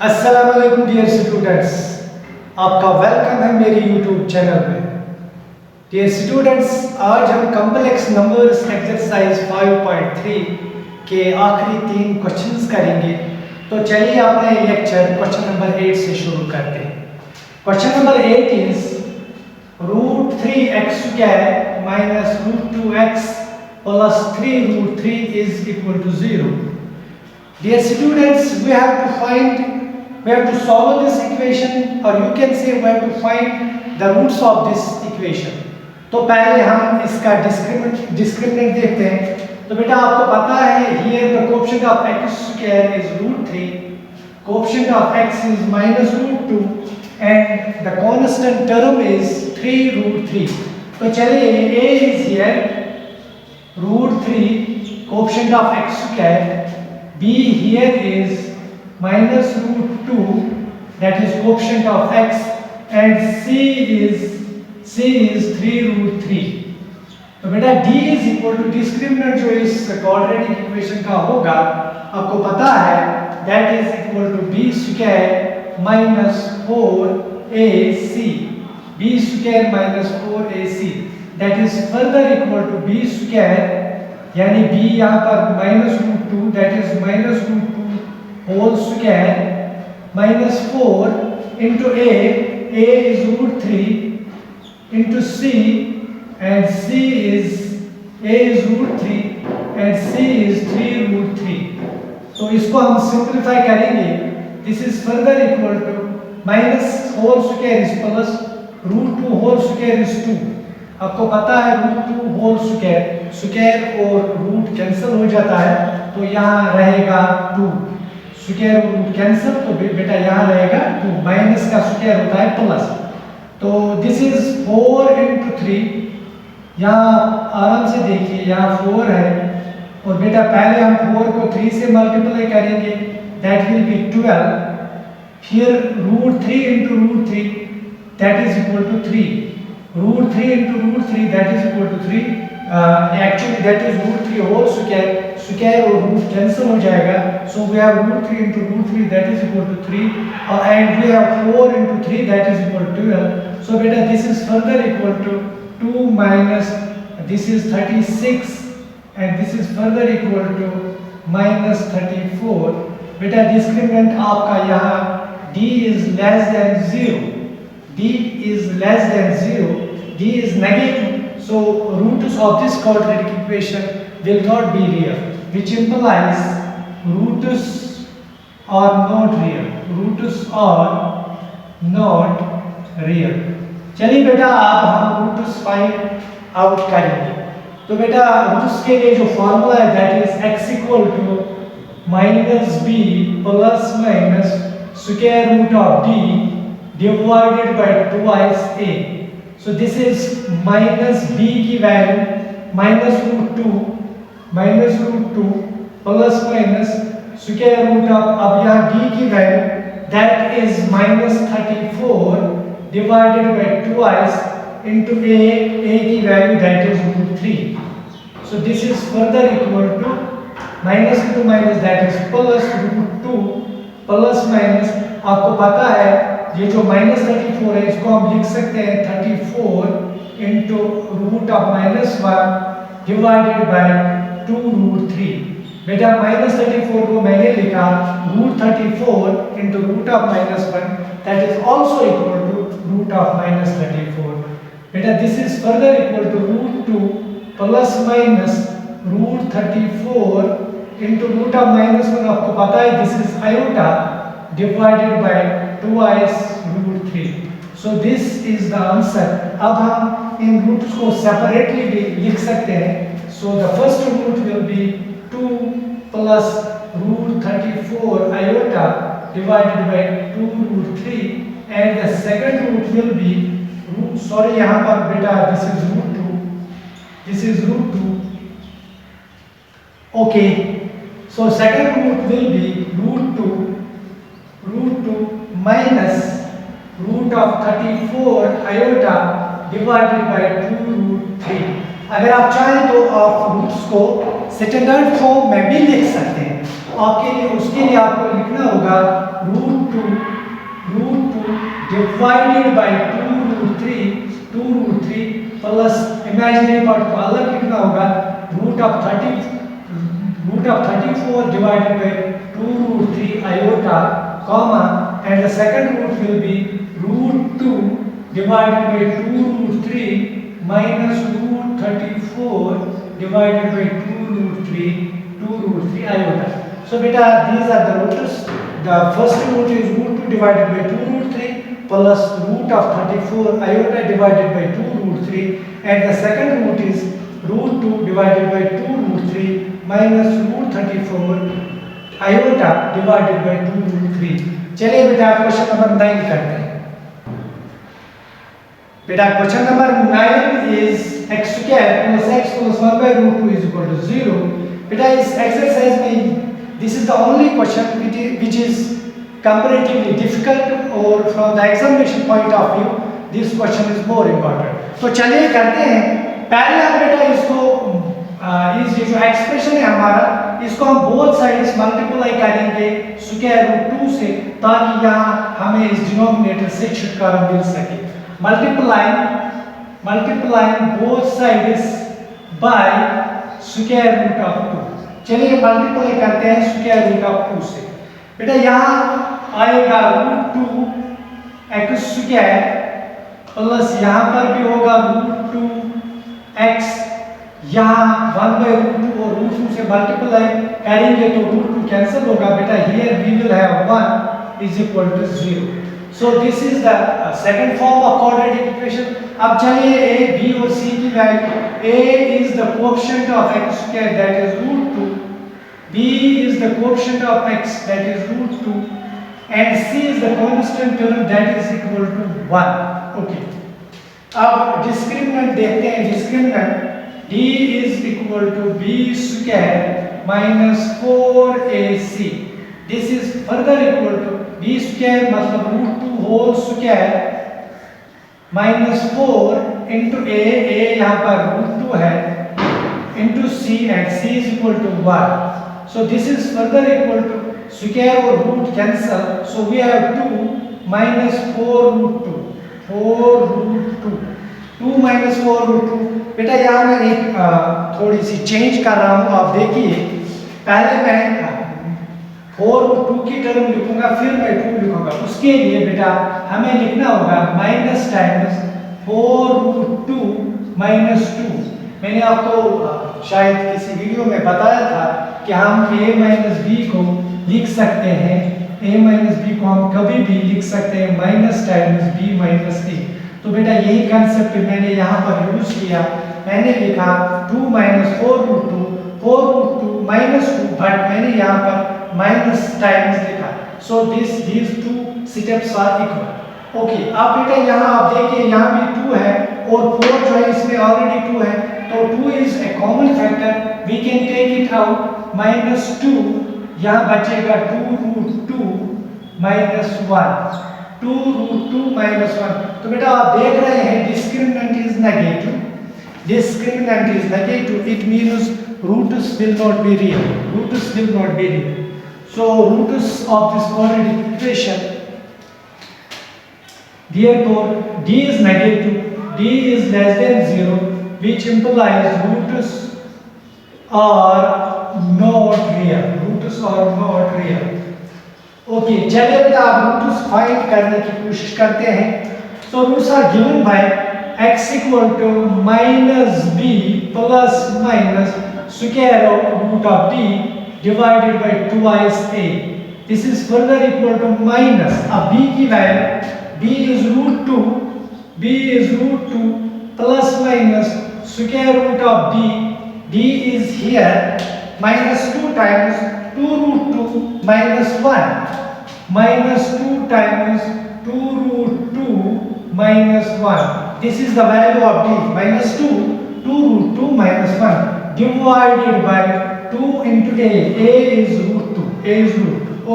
अस्सलाम वालेकुम dear students, आपका वेलकम है मेरे यूट्यूब चैनल में। डियर स्टूडेंट्स, आज हम कॉम्प्लेक्स नंबर्स एक्सरसाइज 5.3 के आखिरी 3 क्वेश्चंस करेंगे। तो चलिए अपने लेक्चर क्वेश्चन नंबर 8 से शुरू करते हैं। Question number 8 is √3x² minus √2x plus 3√3 is equal to 0. Dear students, we have to solve this equation, or you can say we have to find the roots of this equation. तो पहले हम इसका discriminant देखते हैं। तो बेटा आपको पता है here the coefficient of x² is √3, coefficient of x is -√2 and the constant term is 3√3. तो चलिए a is here √3 coefficient of x², b here is -√2 that is coefficient of x and c is 3√3. तो बेटा d is equal to discriminant जो इस quadratic equation का होगा आपको पता है that is equal to b² minus 4ac, b² minus 4ac that is further equal to b² यानी b यहाँ पर -√2 that is -√2 whole square minus 4 into a is √3 into c and c is a is √3 and c is 3√3. तो इसको हम simplify करेंगे. This is further equal to minus whole square is plus √2 whole square is 2. आपको पता है √2 whole square और root cancel हो जाता है तो यहाँ रहेगा 2. स्क्वायर और रूट कैंसिल तो बेटा यहाँ रहेगा 2. माइनस का स्क्वायर होता है प्लस. तो दिस इज 4 into 3. यहाँ आराम से देखिए यहाँ 4 है और बेटा पहले हम 4 को 3 से मल्टीप्लाई करेंगे दैट विल बी 12. फिर √3 into √3 that is equal to 3. √3 into √3 that is equal to 3. Actually that is √3 whole square और रूट कैंसिल हो जाएगा. So we have √3 into √3 that is equal to 3 and we have 4 into 3 that is equal to 12. So बेटा this is further equal to 2 minus this is 36 and this is further equal to -34. बेटा discriminant आपका यहाँ d is less than 0. d is less than 0. d is negative. So roots of this quadratic equation will not be real, which implies roots are not real. Roots are not real. चलिए बेटा आप हम roots find out करेंगे. तो बेटा roots के लिए जो फॉर्मूला है that is x equal to -b plus minus square root of d divided by 2 a. So this is -b की value -√2 plus minus square root of अब यहाँ d की value that is -34 divided by 2 into a की value that is √3. So this is further equal to minus into minus that is plus √2 plus minus आपको पता है ये जो -34 है इसको हम लिख सकते हैं 34 into root of -1 divided by 2√3. बेटा -34 को मैंने लिखा √34 into root of -1 that is also equal to root of -34. बेटा this is further equal to √2 plus minus √34 into root of -1 आपको पता है this is iota divided by 2√3. So this is the answer. अब हम इन रूट्स को separately भी लिख सकते हैं. So the first root will be 2 plus √34 iota divided by 2√3 and the second root will be यहाँ पर बेटा this is √2. Okay, so second root will be √2 minus root of 34 iota divided by 2√3. अगर आप चाहें तो आप रूट्स को standard form में भी लिख सकते हैं. आपके लिए उसके लिए आपको लिखना होगा root two divided by 2√3 plus imaginary part को अलग लिखना होगा root of 34 divided by 2√3 iota comma and the second root will be √2 divided by 2√3 minus √34 divided by 2√3 iota. So beta, these are the roots. The first root is √2 divided by 2√3 plus root of 34 iota divided by 2√3 and the second root is √2 divided by 2√3 minus √34 iota divided by 2√3. चलिए बेटा question number 9 करते हैं। बेटा question number 9 is x square plus x plus 1 by √2 is equal to 0. बेटा इस exercise में this is the only question which is comparatively difficult or from the examination point of view this question is more important. तो चलिए करते हैं। पहले हम बेटा इसको इस जो एक्सप्रेशन है हमारा इसको हम बोथ साइड्स मल्टीप्लाई करेंगे स्क्वायर रूट 2 से ताकि यहाँ हमें इस डिनोमिनेटर से छुटकारा मिल सके। Multiplying both sides by square root of 2। चलिए मल्टीप्लाई करते हैं स्क्वायर रूट ऑफ 2 से। बेटा यहाँ आएगा √2 x स्क्वायर प्लस यहाँ पर भी होगा √2 x, यहाँ 1/√2 और √2 से मल्टीप्लाई करेंगे तो √2 कैंसिल होगा। बेटा here we will have 1 is equal to 0। So this is the second form of quadratic equation. अब चलिए a, b और c की value. a is the coefficient of x square that is √2, b is the coefficient of x that is √2 and c is the constant term that is equal to 1। Okay, अब discriminant देखते हैं। Discriminant d is equal to b square minus 4ac. This is further equal to b square मतलब √2 whole square minus 4 into a यहाँ पर √2 है into c and c is equal to 1. So this is further equal to square और root cancel. So we have 2 minus 4√2 2 minus 4√2। बेटा यहाँ मैं एक थोड़ी सी चेंज कर रहा हूँ, आप देखिए। पहले मैं 4√2 की टर्म लिखूंगा फिर मैं 2 लिखूंगा। उसके लिए बेटा हमें लिखना होगा माइनस टाइम्स 4√2 minus 2। मैंने आपको शायद किसी वीडियो में बताया था कि हम a minus b को लिख सकते हैं। a minus b को हम कभी भी लिख सकते हैं minus times b minus a। तो बेटा यही कंसेप्ट मैंने यहाँ पर यूज किया। मैंने लिखा 2 minus 4√2 minus 2 बट मैंने यहाँ पर माइनस टाइम्स लिखा। सो these two steps are equal। Okay, अब बेटा यहाँ आप देखिए यहाँ भी 2 है और 4 जो है इसमें ऑलरेडी 2 है तो 2 is a common factor, we can take it out. Minus 2 यहाँ बचेगा 2√2 minus 1 2√2 minus 1। तो बेटा आप देख रहे हैं discriminant is negative. Discriminant is negative, it means roots will not be real. Roots will not be real. So roots of this quadratic equation, therefore d is negative, d is less than 0, which implies roots are not real. Roots are not real. Okay, चलिए बेटा आप roots find करने की कोशिश करते हैं। So roots are given by x equal to minus b plus minus square root of d divided by twice a. This is further equal to minus अब b की value b is √2 plus minus square root of d is here minus 2 times 2√2 minus 1 minus 2 times 2√2 minus 1. This is the value of d minus 2 minus 1 divided by 2 into a is √2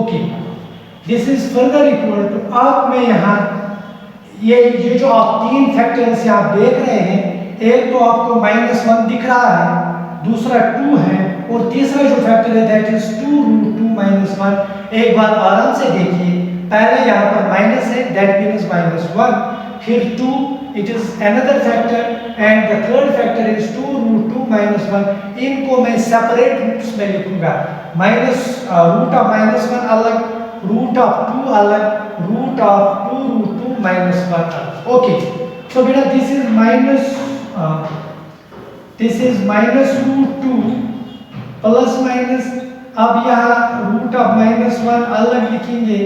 okay। this is further equal to अब मैं यहाँ ये जो आप तीन factors यहाँ देख रहे हैं, एक तो आपको -1 दिख रहा है, दूसरा 2 है और तीसरा जो फैक्टर है दैट इज 2 रूट 2 माइनस 1। एक बात आराम से देखिए, पहले यहाँ पर माइनस है दैट मीन्स -1, फिर 2 it is another factor and the third factor is 2 root 2 minus 1। इनको मैं सेपरेट रूट्स में लिखूंगा, रूट ऑफ -1 अलग, रूट ऑफ 2 अलग, रूट ऑफ 2 रूट 2 माइनस 1 अलग। ओके, so बेटा this is minus root 2 plus minus, अब यहाँ रूट ऑफ -1 अलग लिखेंगे,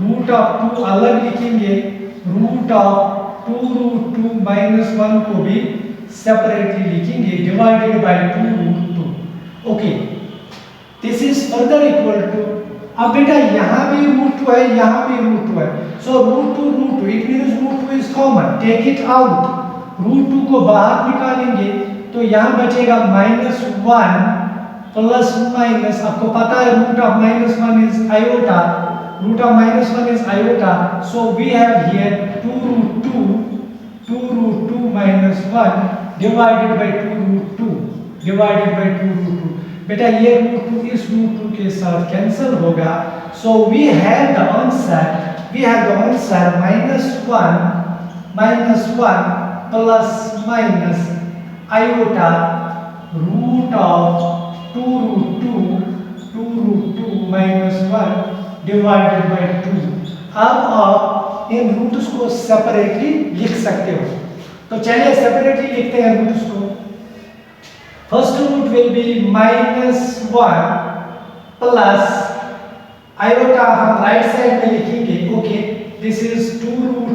रूट ऑफ 2 अलग लिखेंगे, रूट ऑफ 2 रूट 2 माइनस 1 को भी सेपरेटली लिखेंगे, divided by 2 root 2। Okay, this is further equal to, अब बेटा यहाँ भी रूट 2 है, यहाँ भी रूट 2 है, so root 2 it means root 2 is common, take it out, root 2 को बाहर निकालेंगे तो यहाँ बचेगा -1 प्लस माइनस, आपको पता है root of -1 is iota, root of -1 is iota, so we have here 2 root 2 minus 1 divided by 2 root 2 divided by 2 root 2। बेटा ये root 2 इस root 2 के साथ कैंसिल होगा, so we have the answer -1 plus minus iota root of 2 root 2 minus 1 divided by 2। अब आप इन roots को separately लिख सकते हो, तो चलिए सेपरेटली लिखते हैं रूट्स को। First root will be -1 plus iota हम राइट साइड में लिखेंगे, okay, this is 2 root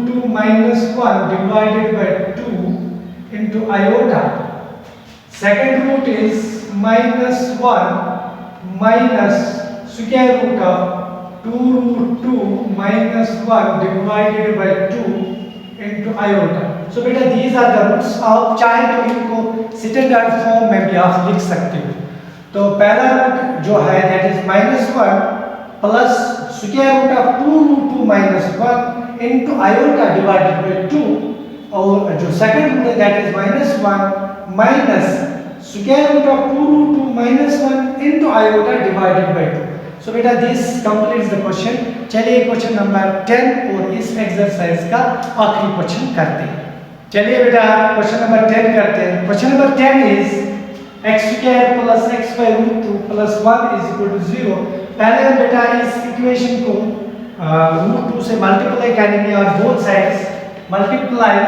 2 minus 1 divided by 2 into iota. Second root is -1 minus square root of 2 root 2 minus 1 divided by 2 into iota। So बेटा these are the roots, आप चाहे तो इनको standard form में भी आप लिख सकते हो। तो पहला रूट जो है that is -1 plus square root of 2 root 2 minus 1 into iota divided by 2, और जो सेकंड रूट है that is -1 minus square root of 2 root 2 minus 1 into iota divided by 2। सो बेटा दिस कंप्लीट्स द क्वेश्चन। चलिए question number 10 और इस exercise का आखिरी question करते हैं। चलिए बेटा क्वेश्चन नंबर 10 करते हैं। Question number 10 is x² plus x by root 2 plus 1 is equal to 0। पहले हम बेटा इस इक्वेशन को रूट 2 से मल्टीप्लाई करेंगे और both sides multiply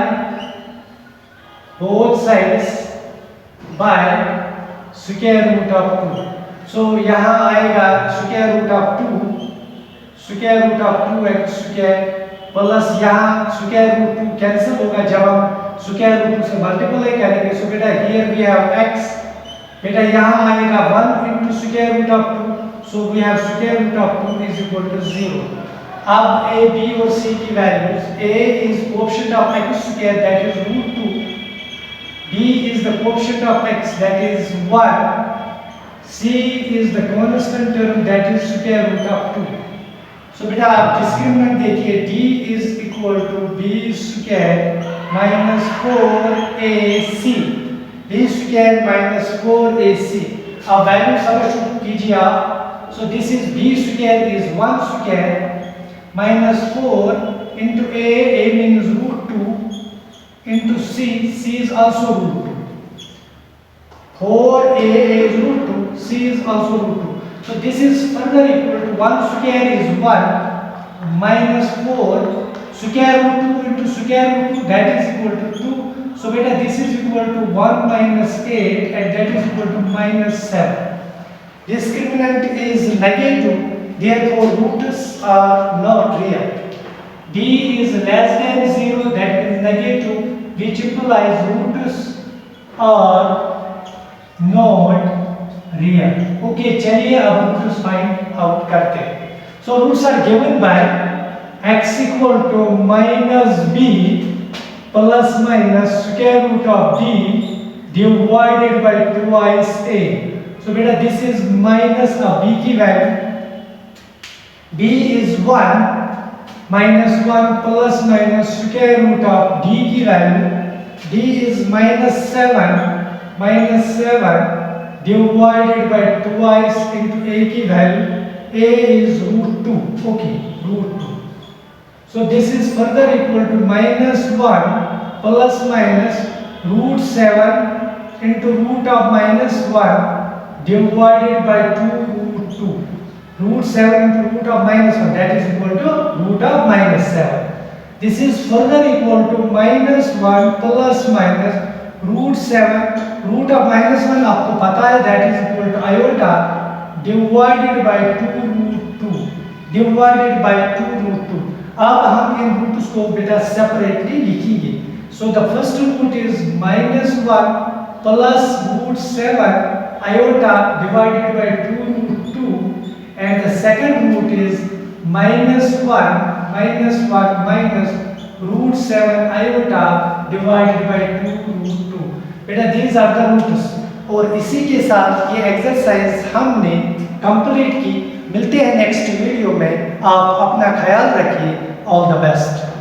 by square root of 2। So यहाँ आएगा square root of 2x² plus यहाँ स्क्वायर रूट 2 कैंसिल होगा जब हम स्क्वायर रूट 2 से मल्टीप्लाई करेंगे। सो बेटा हियर वी हैव x, बेटा यहाँ आएगा 1 into square root of 2, so we have square root of 2 is equal to 0। अब a, b और c की values, a is coefficient of x² that is root 2, b is the coefficient of x that is 1, c is the constant term that is square root of 2। so बेटा आप discriminant देखिए, d is equal to b square minus 4ac, b square minus 4ac। अब value substitute कीजिए आप, so this is b square is 1 square minus 4 into a means root 2 into c is also root 2, 4a is root 2, c is also root 2, so this is further equal to 1 square is 1 minus 4 square root 2 into square root 2 that is equal to 2, so beta this is equal to 1 minus 8 and that is equal to minus 7। discriminant is negative, therefore roots are not real। d is less than 0 that is negative, which implies roots are not real। Okay, चलिए अब roots find out करते हैं। So roots are given by x equal to -b plus minus square root of b divided by 2a। So बेटा this is minus b की value, b is 1 -1 plus minus square root of d की value, d is -7 minus 7 divided by twice into a की value a is root 2. Okay, root 2. So this is further equal to minus 1 plus minus root 7 into root of minus 1 divided by 2 root 2. Root 7 into root of minus 1, that is equal to root of minus 7. This is further equal to minus 1 plus minus root 7 root of minus 1 आपको पता है that is equal to iota divided by 2 root 2 divided by 2 root 2. अब हम इन roots को बेटा separately लिखेंगे. So the first root is minus 1 plus root 7 iota divided by 2 root 2, and the second root is minus 1 minus root 7 iota divided by 2 root 2. बेटा these are the roots. और इसी के साथ ये एक्सरसाइज हमने कंप्लीट की. मिलते हैं नेक्स्ट वीडियो में. आप अपना ख्याल रखिए. All the best.